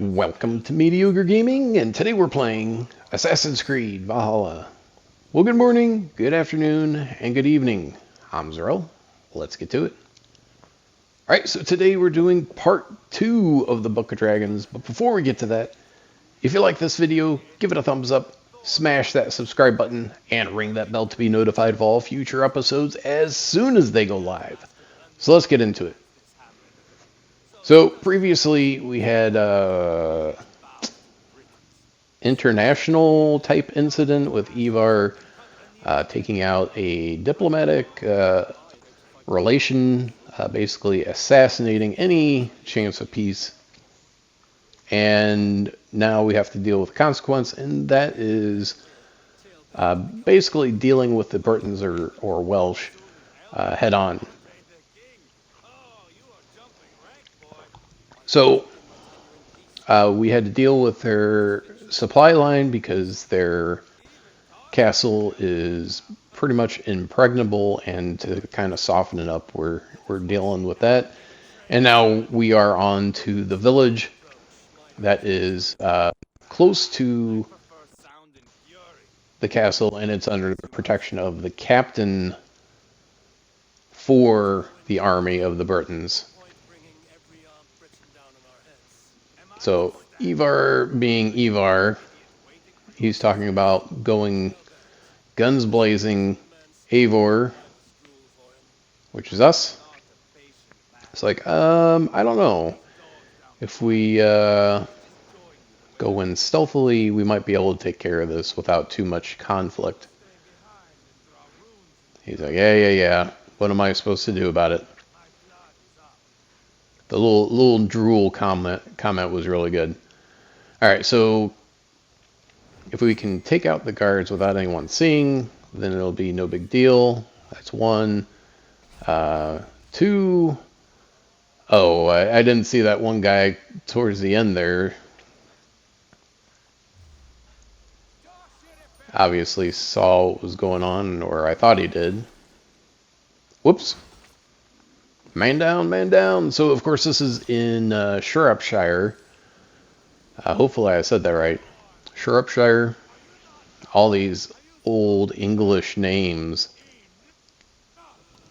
Welcome to Mediocre Gaming, and today we're playing Assassin's Creed Valhalla. Well, good morning, good afternoon, and good evening. I'm Zerel. Let's get to it. Alright, so today we're doing part 2 of the Book of Dragons, but before we get to that, if you like this video, give it a thumbs up, smash that subscribe button, and ring that bell to be notified of all future episodes as soon as they go live. So let's get into it. So previously we had international type incident with Ivar taking out a diplomatic relation, basically assassinating any chance of peace. And now we have to deal with the consequence, and that is basically dealing with the Britons or Welsh head on. So we had to deal with their supply line because their castle is pretty much impregnable, and to kind of soften it up, we're dealing with that. And now we are on to the village that is close to the castle, and it's under the protection of the captain for the army of the Britons. So Ivar being Ivar, he's talking about going guns blazing Eivor, which is us. It's like, I don't know. If we go in stealthily, we might be able to take care of this without too much conflict. He's like, yeah. What am I supposed to do about it? The little drool comment was really good. All right, so if we can take out the guards without anyone seeing, then it'll be no big deal. That's one. Two. Oh, I didn't see that one guy towards the end there. Obviously saw what was going on, or I thought he did. Whoops. Man down, man down. So, of course, this is in Shropshire. Hopefully I said that right. Shropshire. All these old English names.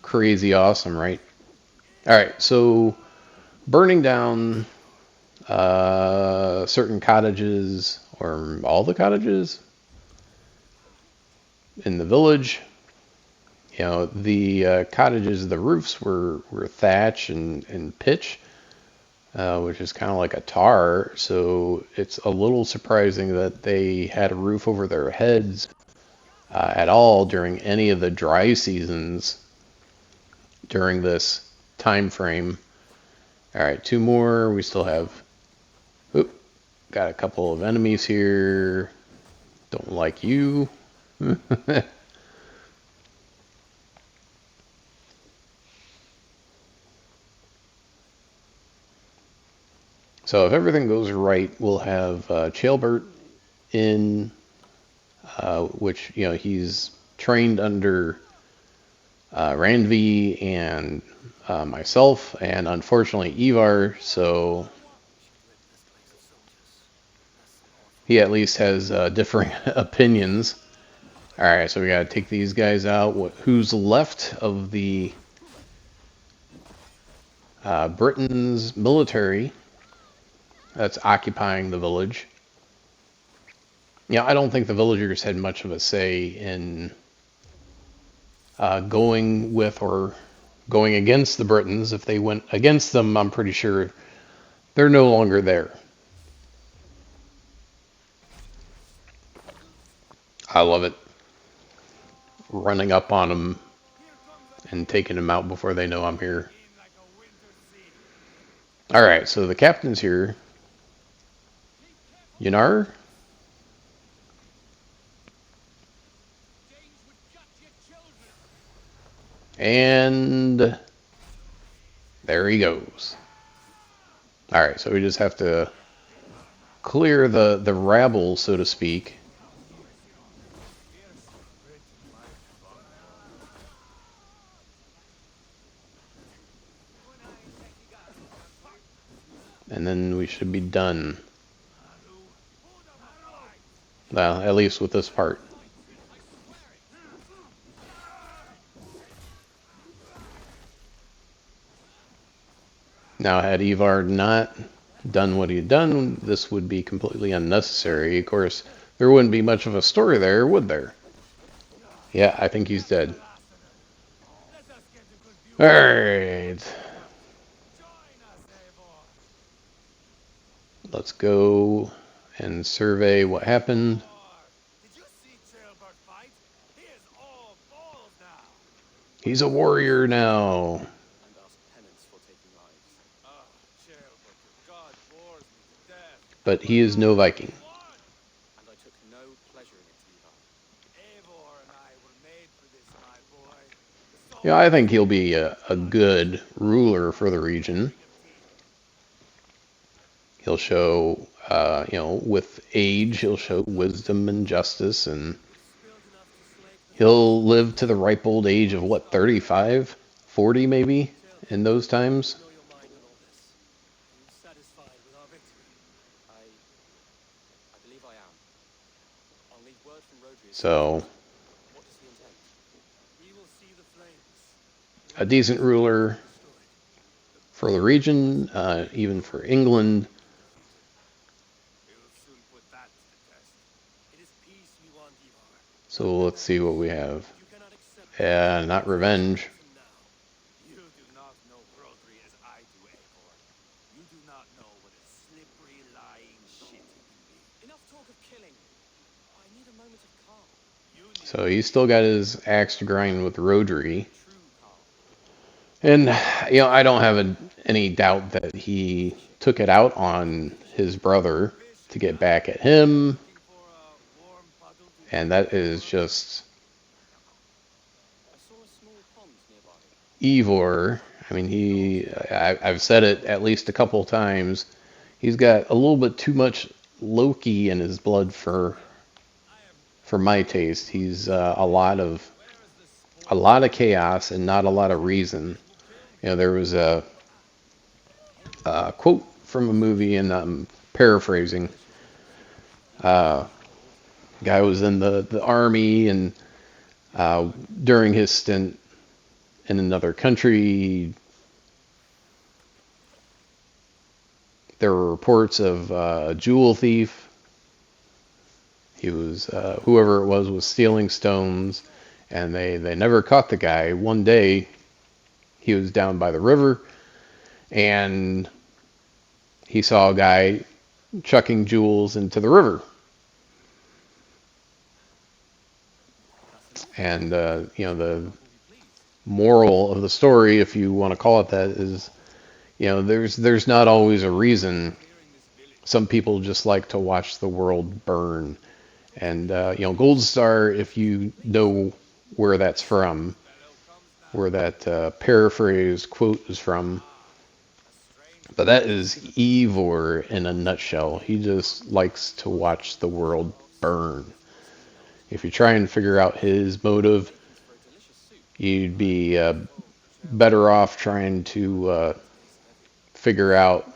Crazy awesome, right? Alright, so burning down certain cottages, or all the cottages in the village. You know, the cottages, the roofs were thatch and pitch, which is kind of like a tar. So it's a little surprising that they had a roof over their heads at all during any of the dry seasons during this time frame. All right, two more. We still have. Oop, got a couple of enemies here. Don't like you. So if everything goes right, we'll have Ceolbert in, which, you know, he's trained under Randvi and myself, and unfortunately Ivar, so he at least has differing opinions. Alright, so we gotta take these guys out. Who's left of the Britain's military that's occupying the village? Yeah, I don't think the villagers had much of a say in going with or going against the Britons. If they went against them, I'm pretty sure they're no longer there. I love it. Running up on them and taking them out before they know I'm here. Alright, so the captain's here. Yanar? And there he goes. Alright, so we just have to clear the rabble, so to speak. And then we should be done. Well, at least with this part. Now, had Ivar not done what he had done, this would be completely unnecessary. Of course, there wouldn't be much of a story there, would there? Yeah, I think he's dead. Alright. Let's go and survey what happened. He's a warrior now. But he is no Viking. Yeah, I think he'll be a good ruler for the region. He'll show, with age, he'll show wisdom and justice, and he'll live to the ripe old age of what, 35, 40 maybe, in those times. So, a decent ruler for the region, even for England. So let's see what we have. Not revenge. So he's still got his axe to grind with Rodri. And, I don't have any doubt that he took it out on his brother to get back at him. And that is just Ivor. I mean, I've said it at least a couple times. He's got a little bit too much Loki in his blood for my taste. He's a lot of chaos and not a lot of reason. There was a quote from a movie, and I'm paraphrasing. Guy was in the army, and during his stint in another country, there were reports of a jewel thief. He was, whoever it was stealing stones, and they never caught the guy. One day, he was down by the river, and he saw a guy chucking jewels into the river. And, the moral of the story, if you want to call it that, is, there's not always a reason. Some people just like to watch the world burn. And, Gold Star, if you know where that's from, where that paraphrase quote is from, but that is Ivor in a nutshell. He just likes to watch the world burn. If you try and figure out his motive, you'd be better off trying to figure out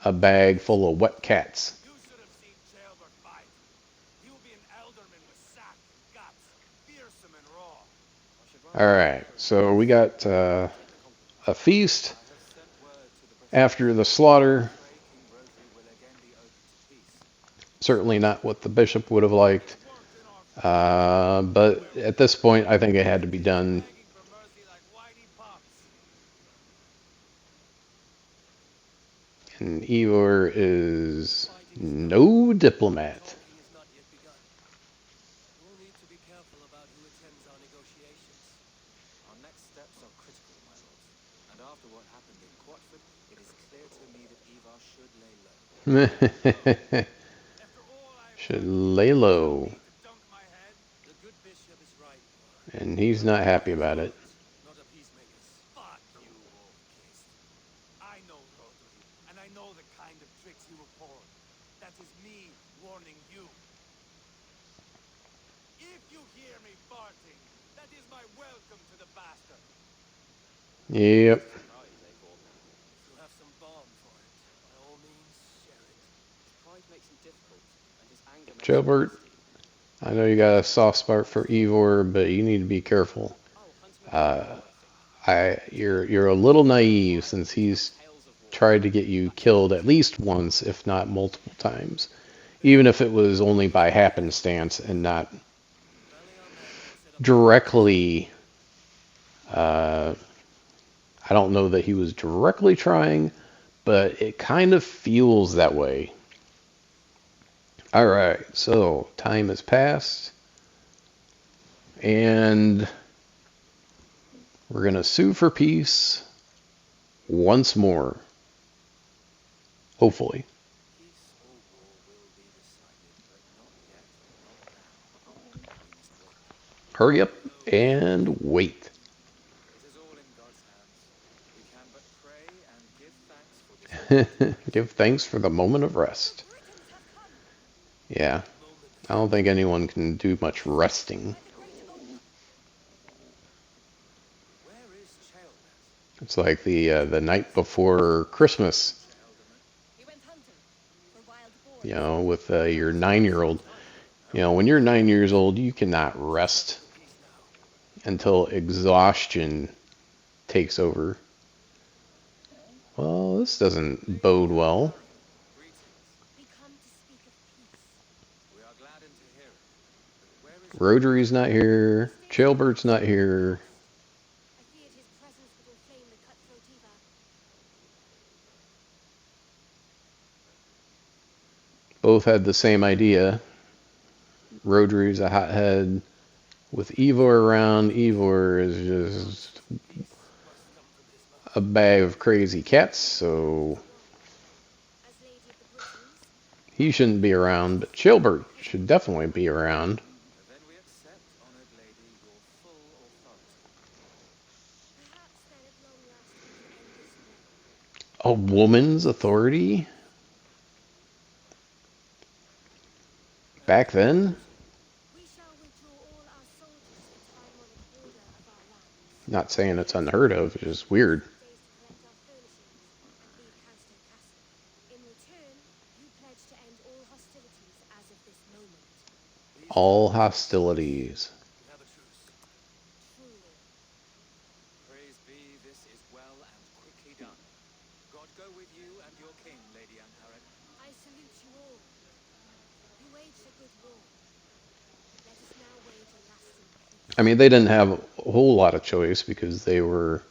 a bag full of wet cats. Alright, so we got a feast after the slaughter. Certainly not what the bishop would have liked. But at this point, I think it had to be done. And Ivor is no diplomat. Should lay low. And he's not happy about it. Yep. Jailbert, I know you got a soft spot for Ivor, but you need to be careful. Uh, you're a little naive since he's tried to get you killed at least once, if not multiple times, even if it was only by happenstance and not directly. Uh, I don't know that he was directly trying, but it kind of feels that way. All right, so time has passed, and we're going to sue for peace once more, hopefully. Hurry up and wait. Give thanks for the moment of rest. Yeah, I don't think anyone can do much resting. It's like the night before Christmas, with your 9-year-old. When you're 9 years old, you cannot rest until exhaustion takes over. Well, this doesn't bode well. Rotary's not here. Jailbert's not here. Both had the same idea. Rotary's a hothead. With Ivor around, Ivor is just a bag of crazy cats, so he shouldn't be around. But Jailbert should definitely be around. A woman's authority? Back then? Not saying it's unheard of, it's just weird. All hostilities. Praise be, this is well and quickly done. God go with you and your king, Lady Amharic. I salute you all. You waged a good war. Let us now wage a lasting peace. I mean, they didn't have a whole lot of choice because they were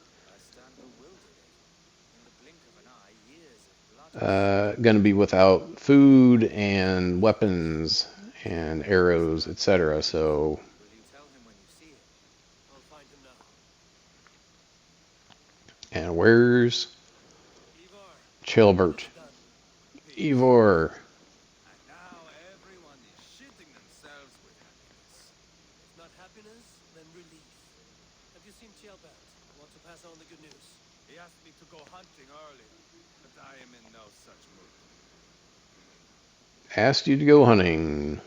going to be without food and weapons and arrows, etc. So, and where's Jailbert? Ivor. And now everyone is shitting themselves with happiness. If not happiness, then relief. Have you seen Jailbert? I want to pass on the good news. He asked me to go hunting earlier, but I am in no such mood. Asked you to go hunting.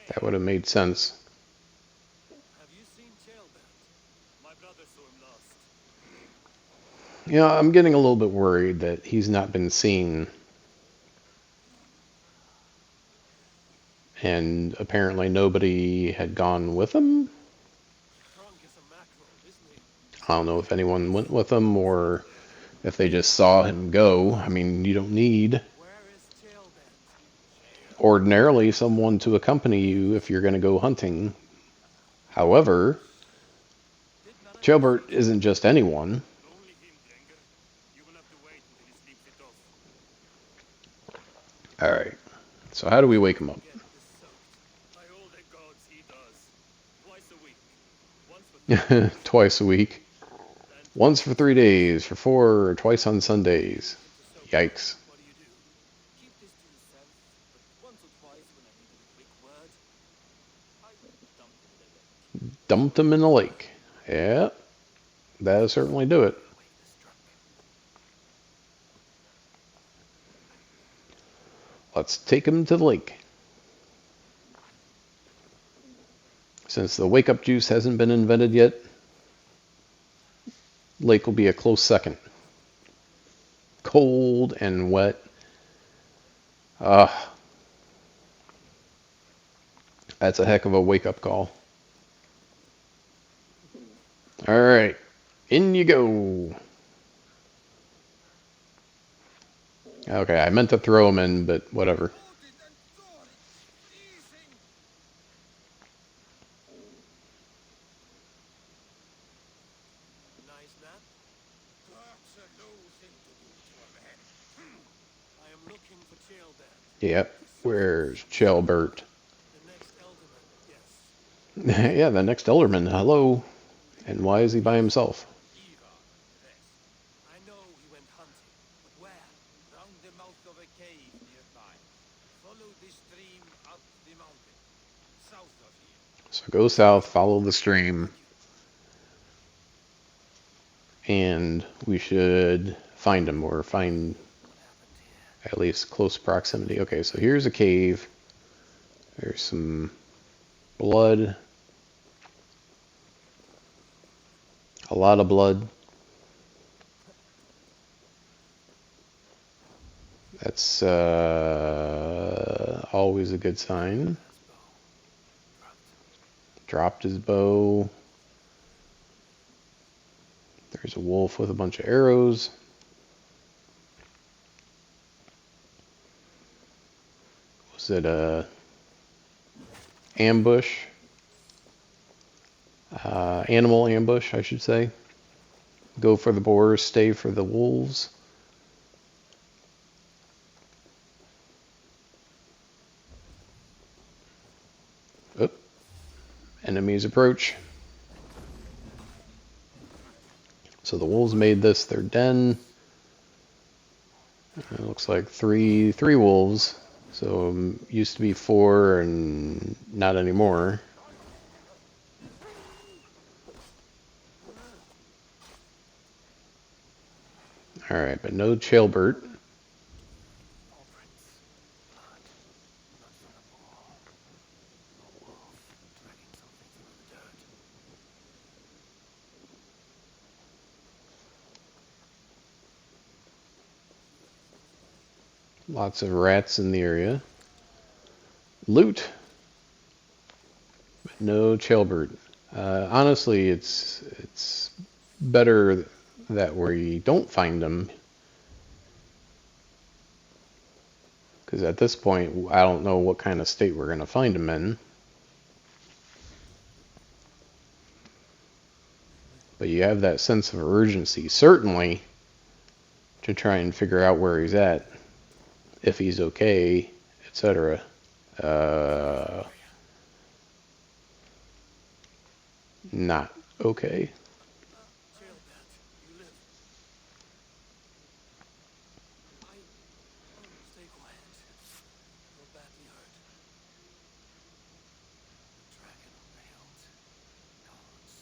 That would have made sense. Have you seen Jailbert? My brother saw him last. I'm getting a little bit worried that he's not been seen. And apparently nobody had gone with him. Drunk as a mackerel, isn't he? I don't know if anyone went with him or if they just saw him go. I mean, you don't need Where is Jailbert? ordinarily someone to accompany you if you're going to go hunting. However, Jailbert isn't just anyone. Only him, Dengar. You will have to wait until he sleeps it off. Alright, so how do we wake him up? By all the gods, he does. Twice a week. Once for Twice a week. Once for 3 days, for 4, or twice on Sundays. Yikes. What do? Keep this to yourself, but once or twice when I needed a quick word, I dumped him in the lake. Dumped him in the lake. Yeah, that'll certainly do it. Let's take him to the lake. Since the wake-up juice hasn't been invented yet, lake will be a close second. cold and wet. Ugh. That's a heck of a wake-up call. Alright, in you go. Okay, I meant to throw him in, but whatever. Nice nap? That's a low thing to do to a man. I am looking for Chilbert. Yep, where's Chelbert? The next Elderman, yes. Yeah, the next Elderman. Hello. And why is he by himself? Eva, yes. I know he went hunting, but where? Round the mouth of a cave nearby. Follow the stream up the mountain, south of here. So go south, follow the stream, and we should find him, or find at least close proximity. Okay, so here's a cave. There's some blood. A lot of blood. That's always a good sign. Dropped his bow. There's a wolf with a bunch of arrows. Was it a ambush? Animal ambush, I should say. Go for the boars, stay for the wolves. Oh, enemies approach. So the wolves made this their den. It looks like three wolves. So used to be 4 and not anymore. Alright, but no Chilbert. Lots of rats in the area. Loot, but no Chilbert. Honestly, it's better that we don't find them, because at this point I don't know what kind of state we're going to find him in. But you have that sense of urgency, certainly, to try and figure out where he's at, if he's okay, etc. Not okay. Chilbert, you live. Stay quiet. You're badly hurt. The dragon on the hilt guards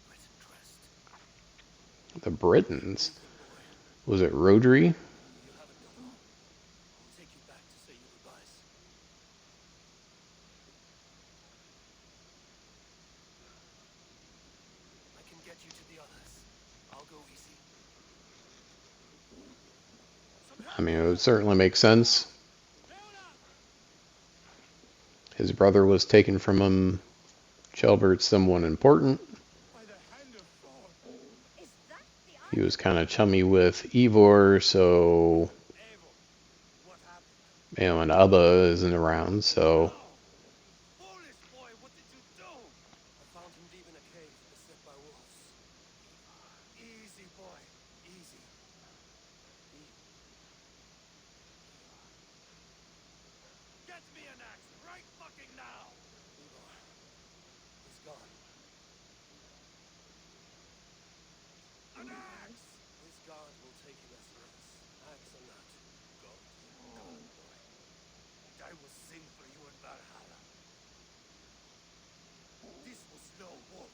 Britain crest. The Britons? Was it Rodri? You haven't got long. I'll take you back to say your goodbyes. I can get you to the others. I'll go easy. I mean, it would certainly make sense. His brother was taken from him. Chelbert's someone important. Is that the He was kind of chummy with Eivor, so, What happened? and Ubba isn't around, so Foolish boy, what did you do? I found him deep in a cave, beset by wolves. Easy, boy. Easy. Get me an axe right fucking now! Igor, he's gone. An axe! This guard will take him as he is. Axe or not. Go. Come on, boy. And I will sing for you in Valhalla. This was no war.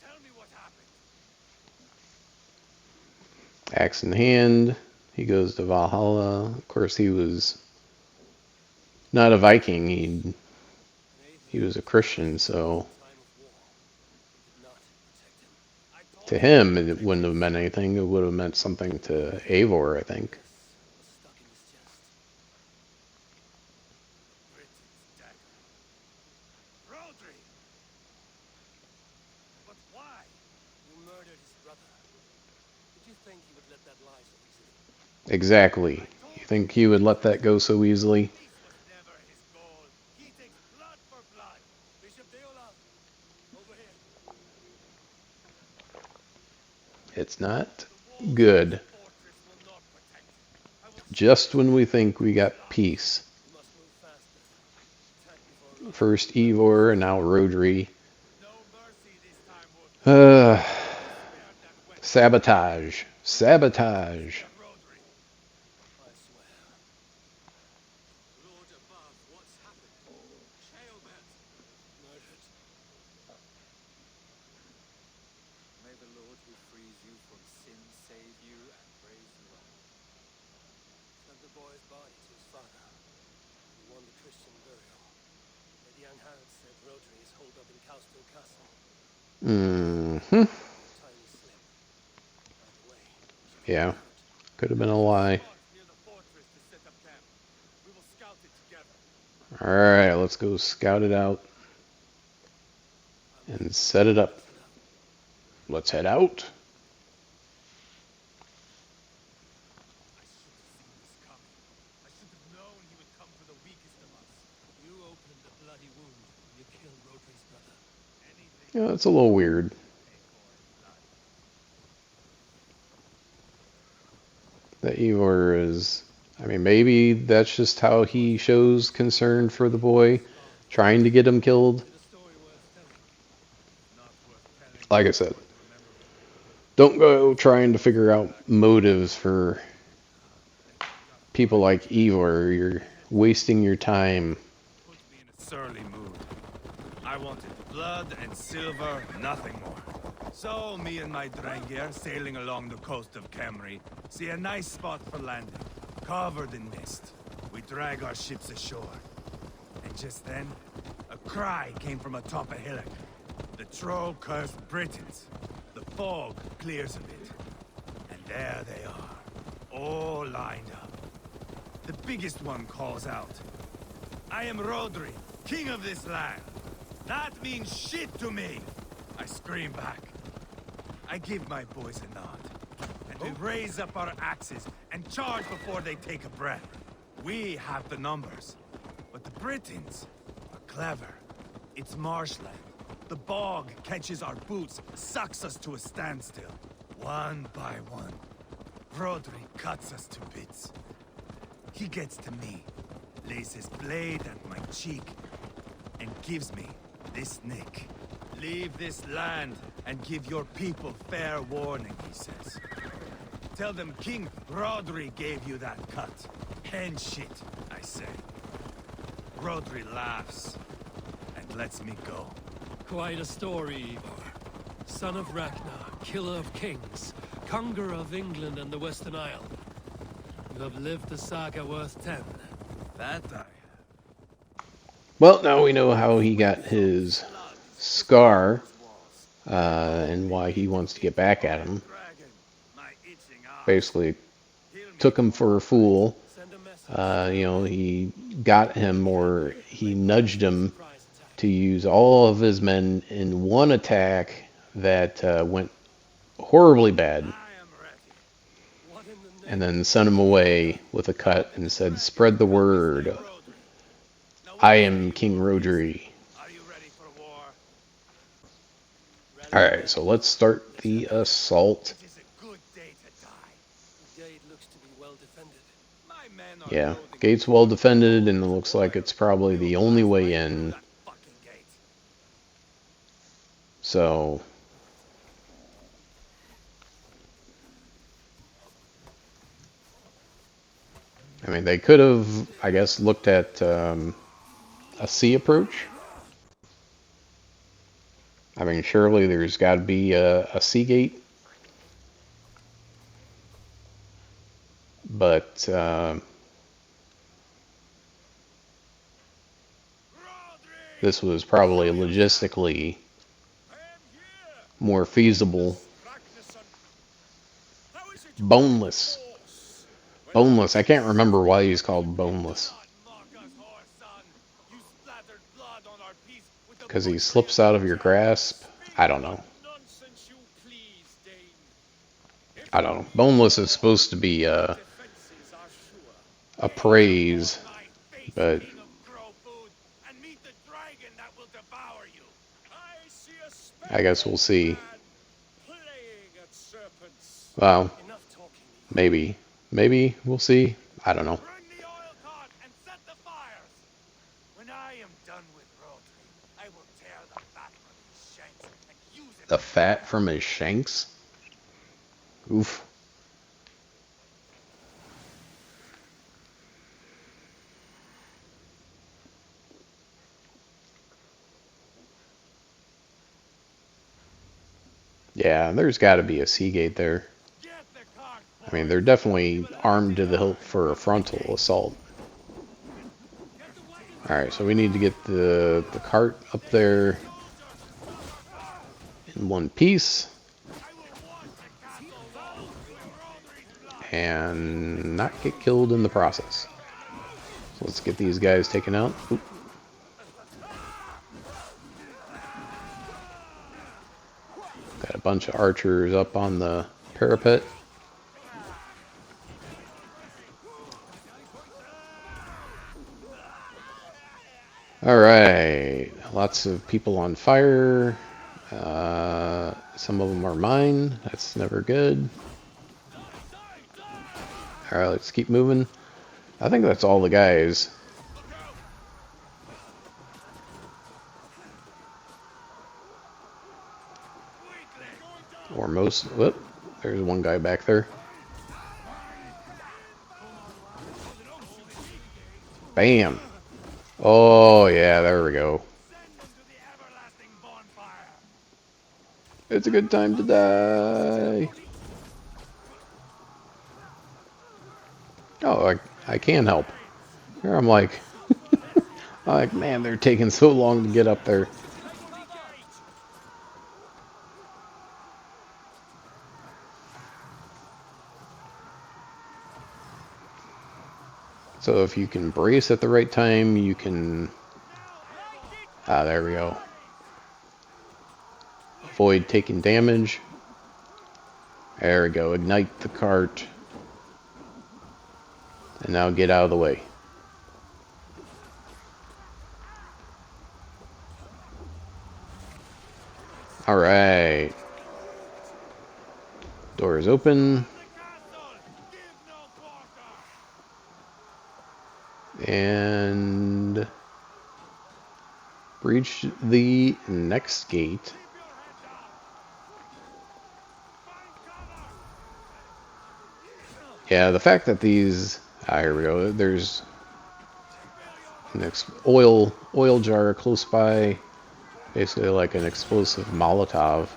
Tell me what happened. axe in hand, he goes to Valhalla. Of course, he was not a Viking. He was a Christian, so Time of war. Did not protect him. I To him, it wouldn't have meant anything. It would have meant something to Eivor, I think. Stuck in his chest. Britain's dagger. Rodri! But why? You murdered his brother. Did you think he would let that lie so easily? Exactly. You think he would let that go so easily? This was never his goal. He takes blood for blood. Bishop Deola, over here. It's not good. Fortress will not protect him. I will Just when we think we got peace. You must move faster. Attack before Rodri. First Eivor and now Rodri. No mercy this time, Wolf. Uh, sabotage. Sabotage. Rodri. I swear. Lord above, what's happened? Sheomet! Murdered. May the Lord who frees you from sin save you and praise you on. Sent the boy's body to his father. He won the Christian burial. Lady Anne-Harald said Rodri is holed up in Cowstone Castle. Mm-hmm. Tiny slip. By the way, Yeah. Could have been a lie. near the fortress to set up camp. We will scout it together. Alright, let's go scout it out and set it up. Let's head out. I should have seen this coming. I should have known he would come for the weakest of us. You opened a bloody wound. You killed Rodri's brother. Anything Yeah, that's a little weird. That Eivor is... I mean, maybe that's just how he shows concern for the boy. Trying to get him killed. a story worth telling. Not worth telling. Like I said, don't go trying to figure out motives for people like Eivor. You're wasting your time. Put me in a surly mood. I wanted blood and silver, nothing more. So me and my Drengir, sailing along the coast of Kemri, see a nice spot for landing, covered in mist. We drag our ships ashore. And just then, a cry came from atop a hillock. The troll cursed Britons. The fog clears a bit. And there they are, all lined up. The biggest one calls out, I am Rodri, king of this land. That means shit to me. I scream back. I give my boys a nod. And we raise up our axes and charge before they take a breath. We have the numbers. But the Britons are clever. It's marshland. The bog catches our boots, sucks us to a standstill. One by one, Rodri cuts us to bits. He gets to me, lays his blade at my cheek, and gives me this nick. Leave this land and give your people fair warning, he says. Tell them King Rodri gave you that cut. Hen shit, I say. Rodri laughs and lets me go. Quite a story, Eivor. Son of Ragnar, killer of kings, conqueror of England and the Western Isle. You have lived the saga worth 10. That I Well, now we know how he got his scar and why he wants to get back at him. dragon, my itching eye. Basically, Heal me. took him for a fool. Send a message. He got him, or he nudged him Surprise attack. to use all of his men in one attack that went horribly bad, I am ready. What in the name? and then sent him away with a cut and said, "Spread the word. Rodri. Now, I am King Rodri." Are you ready for war? Alright, so let's start the assault. It is a good day to die. The gate looks to be well defended. My men are Yeah, loading gate's well defended, and it looks like it's probably the only way in. that fucking gate. So, I mean, they could have, I guess, looked at a sea approach. I mean, surely there's got to be a sea gate. But this was probably logistically I am here. more feasible. Ragnarok. Boneless. Boneless. I can't remember why he's called Boneless. Because he slips out of your grasp? I don't know. I don't know. Boneless is supposed to be a praise, but I guess we'll see. Well, maybe. Maybe we'll see. I don't know. The fat from his shanks? Oof. Yeah, there's got to be a Seagate there. I mean, they're definitely armed to the hilt for a frontal assault. Alright, so we need to get the cart up there in one piece. And not get killed in the process. So let's get these guys taken out. Oop. Got a bunch of archers up on the parapet. Alright, lots of people on fire. Some of them are mine. That's never good. Alright, let's keep moving. I think that's all the guys. Or most. Whoop, there's one guy back there. Bam! Oh, yeah, there we go. It's a good time to die. Oh, I can help. Here I'm like, man, they're taking so long to get up there. So if you can brace at the right time, you can... Ah, there we go. Avoid taking damage. There we go. Ignite the cart. And now get out of the way. Alright. Door is open. And breach the next gate. Yeah, the fact that these... Ah, here we go. There's an oil jar close by. Basically like an explosive Molotov.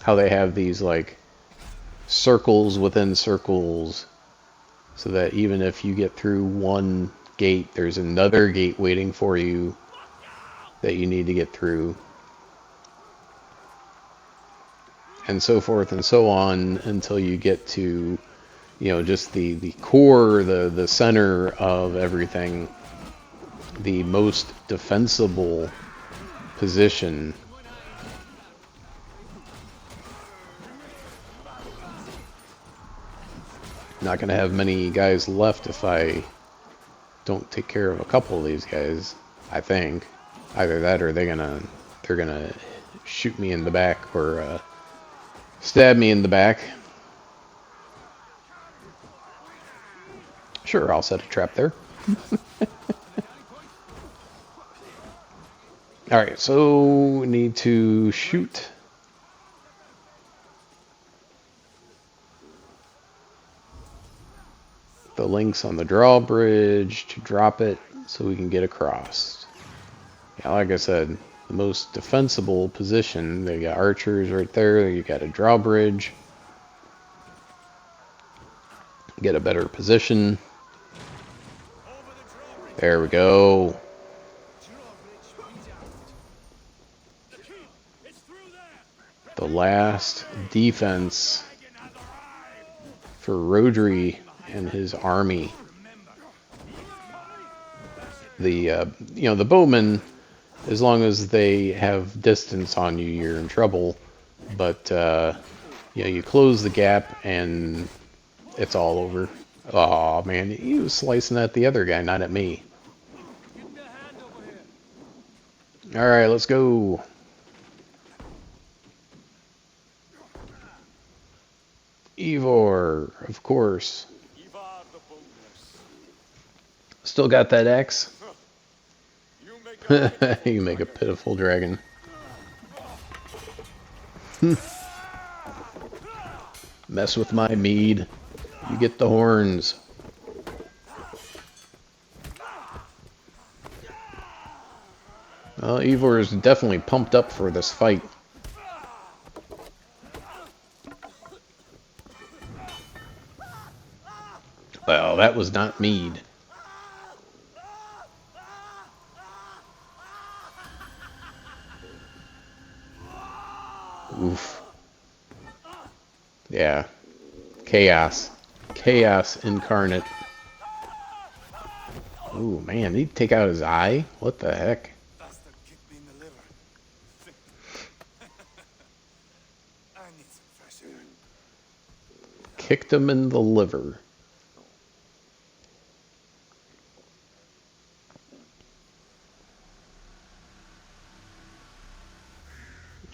How they have these like circles within circles, so that even if you get through one gate, there's another gate waiting for you that you need to get through. And so forth and so on until you get to, you know, just the core, the center of everything, the most defensible position. Not going to have many guys left if I don't take care of a couple of these guys, I think. Either that or they're gonna shoot me in the back or stab me in the back. Sure, I'll set a trap there. Alright, so we need to shoot the links on the drawbridge to drop it so we can get across. Yeah, like I said, the most defensible position. They got archers right there. You got a drawbridge. Get a better position. There we go. The last defense for Rodri and his army. The the bowmen, as long as they have distance on you, you're in trouble. But you close the gap and it's all over. Oh man, he was slicing at the other guy, not at me. Give me a hand over here. All right, let's go. Ivor, of course. Ivar the Boneless. Still got that axe? You make a You make a pitiful dragon. Mess with my mead, you get the horns. Well, Ivor is definitely pumped up for this fight. Well, that was not mead. Oof. Yeah. Chaos. Chaos incarnate. Ooh, man, he'd take out his eye? What the heck? bastard kicked me in the liver. I need some fresh air. Kicked him in the liver.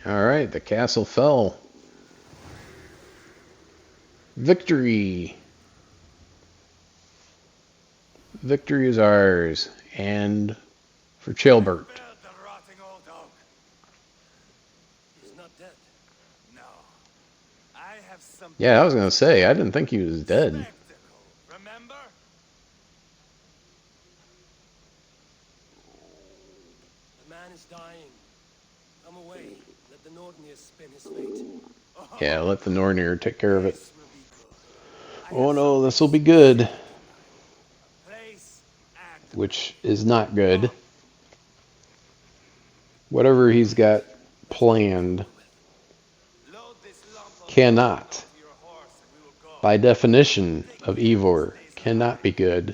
Alright, the castle fell. Victory! Victory is ours. And for Ceolbert. Build the rotting old dog. He's not dead. No. I have some Yeah, I was gonna say, I didn't think he was dead. spectacle. Remember? The man is dying. Come away. Let the Nordnir spin his fate. Yeah, let the Nornir take care of it. This will be good. Oh no, this will be good. Place and Which is not good. Whatever he's got planned load this lump of cannot, onto your horse and we will go. by definition of Ivor, cannot be good. Do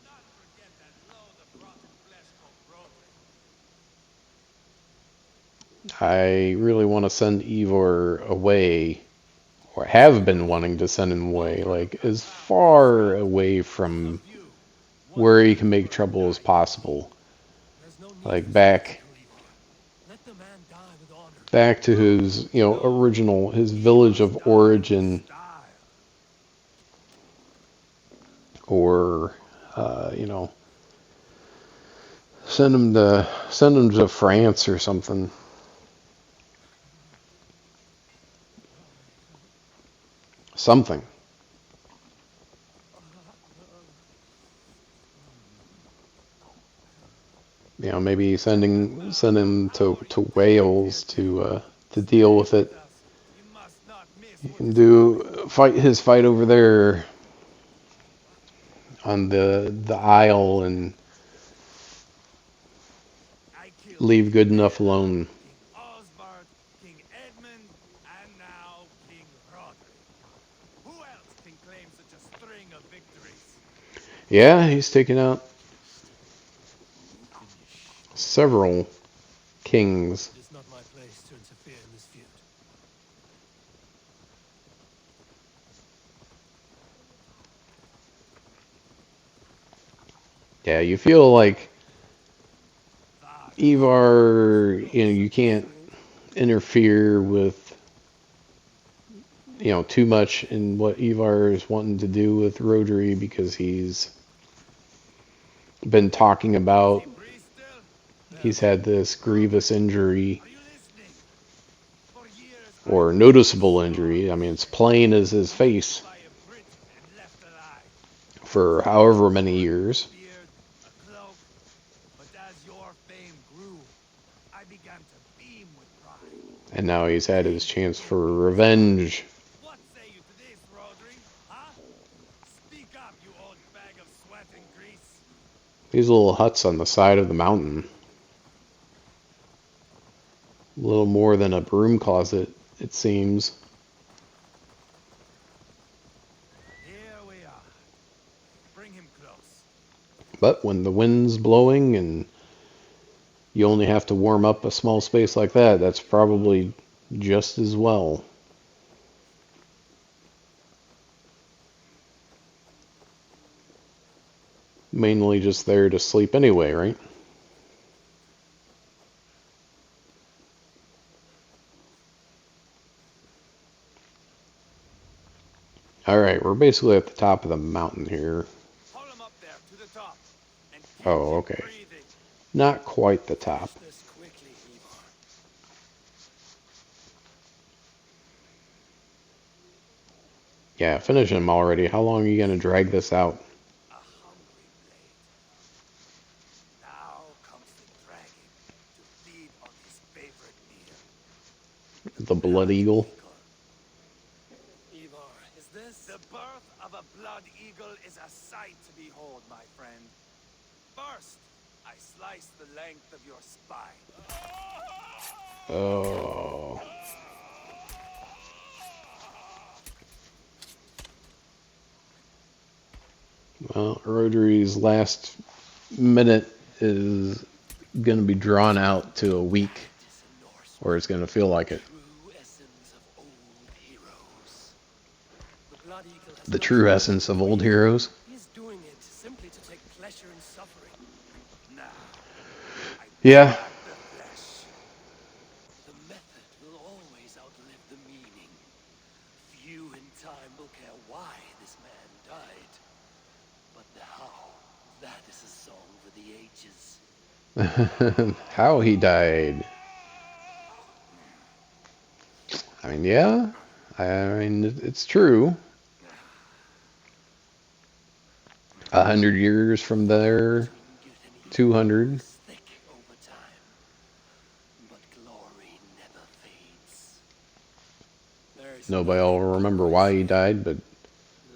not forget that load of rotten flesh called Rodri. I really want to send Ivor away, or have been wanting to send him away, like as far away from where he can make trouble as possible. There's no need Like for back Levi. Let the man die with honor. back to his, original, his village of origin, or send him to France or something. Something. Maybe send him to Wales to deal with it. You must not miss He what can fight his fight over there on the Isle and I killed leave good enough alone. King Osbert, King Edmund, and now King Rodri. Who else can claim such a string of victories? Yeah, he's taken out several kings. It is not my place to interfere in this feud. Yeah, you feel like Ivar, you can't interfere with, too much in what Ivar is wanting to do with Rodri because he's been talking about Breeze still? he's had this grievous injury Are you listening? For years or noticeable injury. I mean, it's plain as his face by a Brit and left alive. for however many years. Beard, a cloak. But as your fame grew, I began to beam with pride. And now he's had his chance for revenge. What say you to this, Rodri? Huh? Speak up, you old bag of sweat and grease. These little huts on the side of the mountain. A little more than a broom closet. it seems. Here we are. Bring him close. But when the wind's blowing and you only have to warm up a small space like that, that's probably just as well. Mainly just there to sleep anyway, right? Alright, we're basically at the top of the mountain here. Pull him up there to the top. And keep Oh, him okay. breathing. Not quite the top. Finish this quickly, Ivar. Yeah, finish him already. How long are you going to drag this out? A hungry blade. Now comes the dragon to feed on his favorite meal. The Blood Eagle? Ivar, is this? The birth of a blood eagle is a sight to behold, my friend. First, I slice the length of your spine. Oh. Well, Rodri's last minute is going to be drawn out to a week, This in Norse, or it's going to feel like it. true essence of old heroes. The Blood Eagle has The no true choice. essence of old heroes. He's doing it simply to take pleasure in suffering. Now, I Yeah. back the flesh. The method will always outlive the meaning. Few in time will care why this man died. But the how, that is a song for the ages. How he died. I mean, yeah. It's true. 100 years from there, Get any 200. thick over time. But glory never fades. There's Nobody will remember why he died, but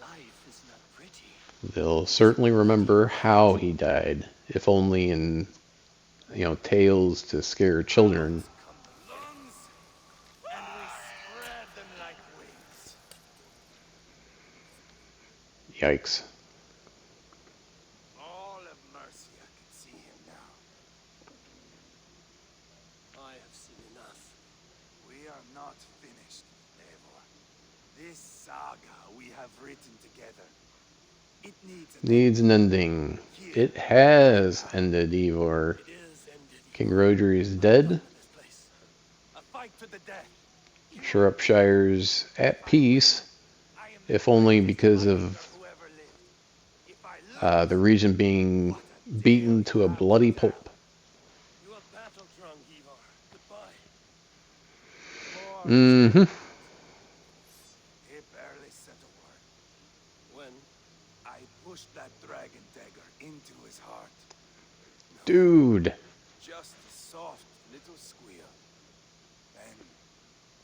life is not pretty. they'll certainly remember how he died. If only in, tales to scare children. Come the lungs, and we spread them like wings. Yikes. All of Mercia can see him now. I have seen enough. We are not finished, Eivor. This saga we have written together, it needs Needs an ending. It has ended, Eivor. It is ended. King Rodri is dead. This place. a fight to the death. Shropshire's at peace, I am if only because of whoever lived. If I lose, the region being beaten to a bloody pulp. You are battle drunk, Ivar. Goodbye. Mm-hmm. he barely said a word. When? I pushed that dragon dagger into his heart. Dude. Just a soft little squeal. Then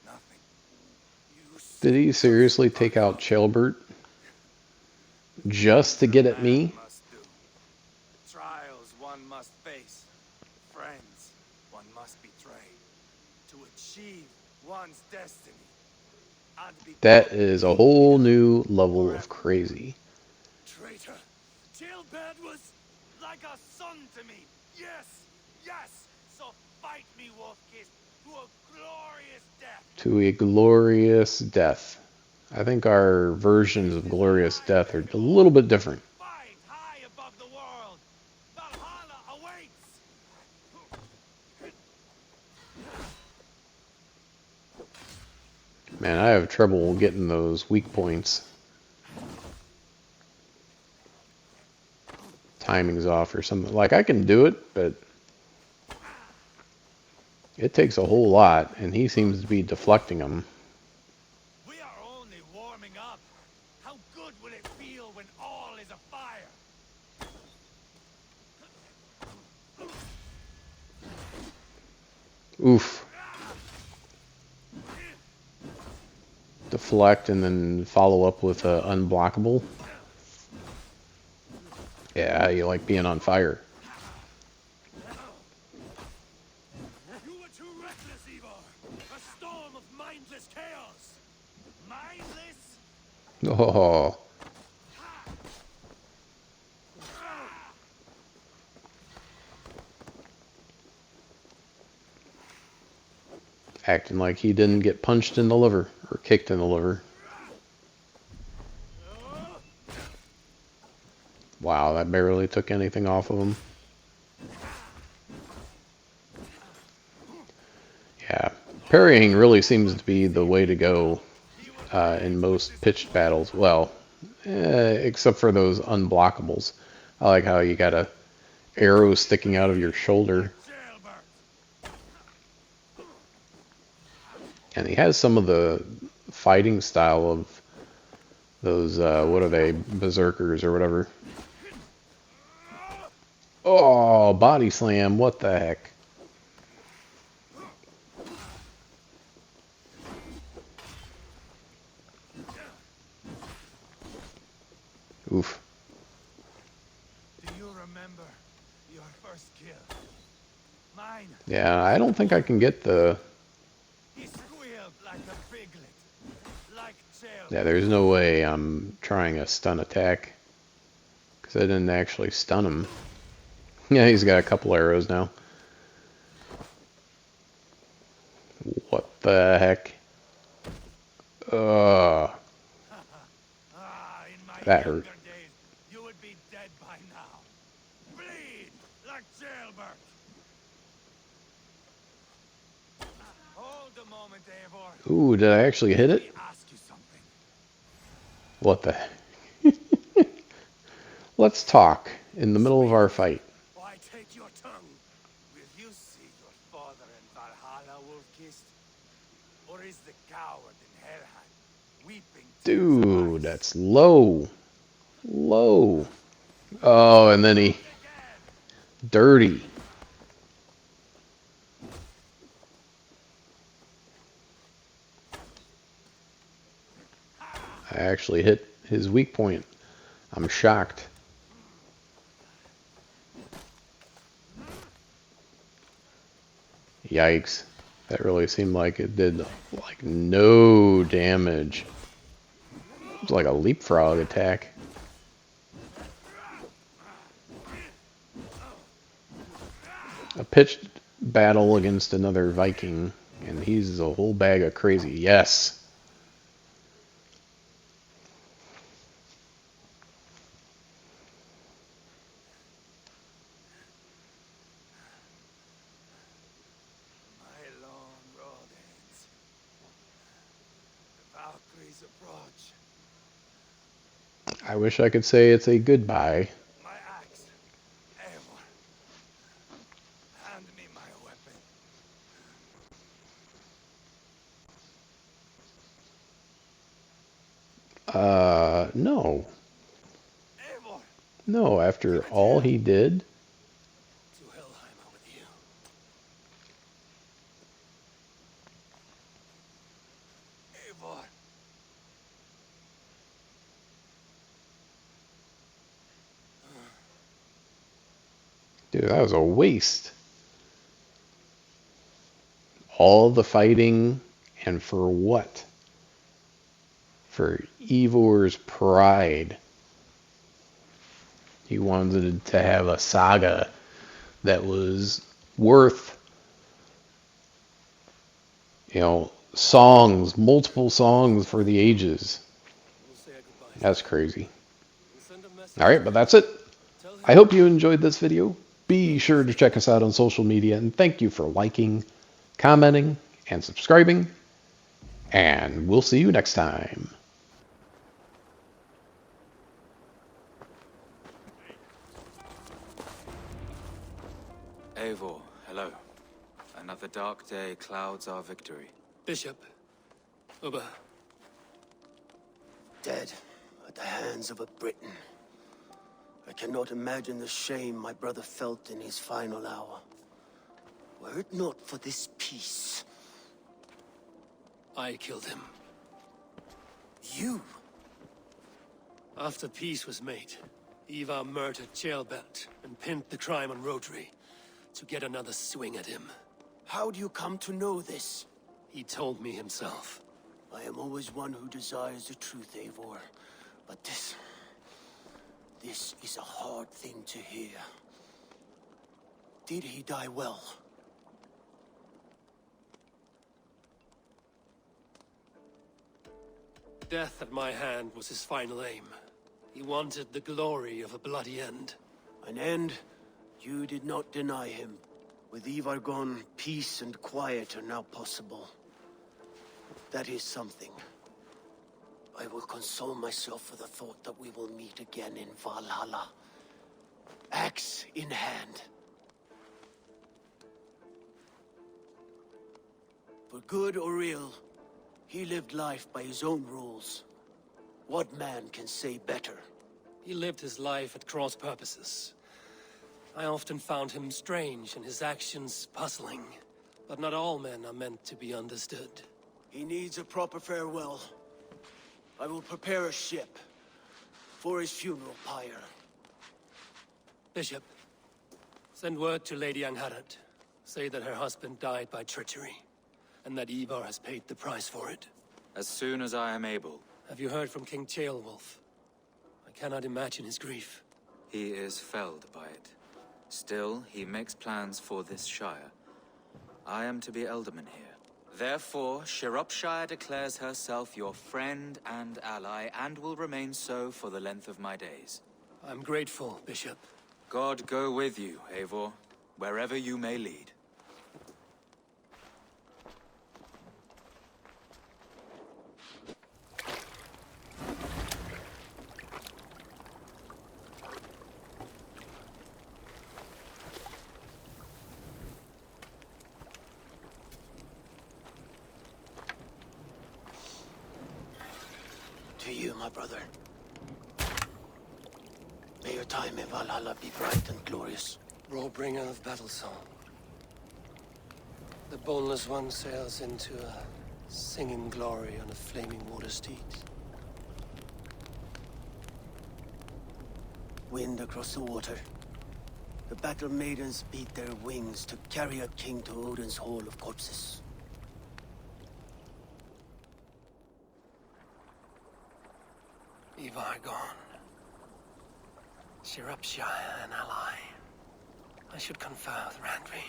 nothing. You Did he seriously take out Chalbert just to get at me? man must do. Trials one must face. Friends one must betray. To achieve one's destiny. And become That is a whole new level of crazy. traitor. Chilbert was like a son to me. Yes, yes. So fight me, Wolfkiss, to a glorious death. To a glorious death. I think our versions of glorious death are a little bit different. Fight high above the world. Valhalla awaits. Man, I have trouble getting those weak points. Timing's off or something. Like, I can do it, but it takes a whole lot, and he seems to be deflecting them. We are only warming up. How good will it feel when all is afire? Oof. Deflect and then follow up with unblockable. Yeah, you like being on fire. You were too reckless, Ivar. A storm of might mindless chaos. Mindless. Oh, acting like he didn't get punched in the liver or kicked in the liver. Wow, that barely took anything off of him. Yeah, parrying really seems to be the way to go in most pitched battles. Well, except for those unblockables. I like how you got a arrow sticking out of your shoulder. And he has some of the fighting style of those, what are they, berserkers or whatever. Oh, body slam, what the heck. Oof. Do you remember your first kill? Mine. Yeah, I don't think I can get the... He squealed like a piglet. Like jail. Yeah, there's no way I'm trying a stun attack. Because I didn't actually stun him. Yeah, he's got a couple arrows now. What the heck? Ugh. In my That younger hurt. days, you would be dead by now. Bleed like jailbird. Hold a moment, Eivor. Ooh, did I actually hit Let it? me ask you something. What the heck? Let's talk in the middle of our fight. Why take your tongue? Will you see your father in Valhalla, Wolf-Kissed? Or is the coward in Helheim weeping tears of Dude, ice? that's low. Low. Oh, and then he... Again. Dirty. I actually hit his weak point. I'm shocked. Yikes. That really seemed like it did like no damage. It was like a leapfrog attack. A pitched battle against another Viking, and he's a whole bag of crazy. Yes. My long road ends. The Valkyries approach. I wish I could say it's a goodbye. My axe. Eivor. Hand me my weapon. No. Eivor. No, after all he did. To Helheim with you. Eivor. Dude, that was a waste. All the fighting, and for what? For Eivor's pride. He wanted to have a saga that was worth, songs, multiple songs for the ages. We'll say our goodbyes. That's crazy. We'll send a message. Alright, but that's it. Tell him I hope you enjoyed this video. Be sure to check us out on social media, and thank you for liking, commenting, and subscribing. And we'll see you next time. Eivor, hello. Another dark day clouds our victory. Bishop. Ubba. Dead at the hands of a Briton. I cannot imagine the shame my brother felt in his final hour. Were it not for this peace. I killed him. You? After peace was made, Ivar murdered Ceolbert and pinned the crime on Rhodri to get another swing at him. How do you come to know this? He told me himself. I am always one who desires the truth, Eivor. But this is a hard thing to hear. Did he die well? Death at my hand was his final aim. He wanted the glory of a bloody end. An end you did not deny him. With Ivar gone, peace and quiet are now possible. That is something. I will console myself for the thought that we will meet again in Valhalla. Axe in hand. For good or ill, he lived life by his own rules. What man can say better? He lived his life at cross purposes. I often found him strange and his actions puzzling. But not all men are meant to be understood. He needs a proper farewell. I will prepare a ship for his funeral pyre. Bishop, send word to Lady Angharad. Say that her husband died by treachery, and that Ivar has paid the price for it. As soon as I am able. Have you heard from King Ceolwulf? I cannot imagine his grief. He is felled by it. Still, he makes plans for this shire. I am to be Elderman here. Therefore, Shropshire declares herself your friend and ally, and will remain so for the length of my days. I'm grateful, Bishop. God go with you, Eivor, wherever you may lead. To you, my brother. May your time in Valhalla be bright and glorious. Rawbringer of Battlesong. The boneless one sails into a singing glory on a flaming water steed. Wind across the water. The battle maidens beat their wings to carry a king to Odin's Hall of Corpses. Ivar gone. Shropshire an ally. I should confer with Randvi.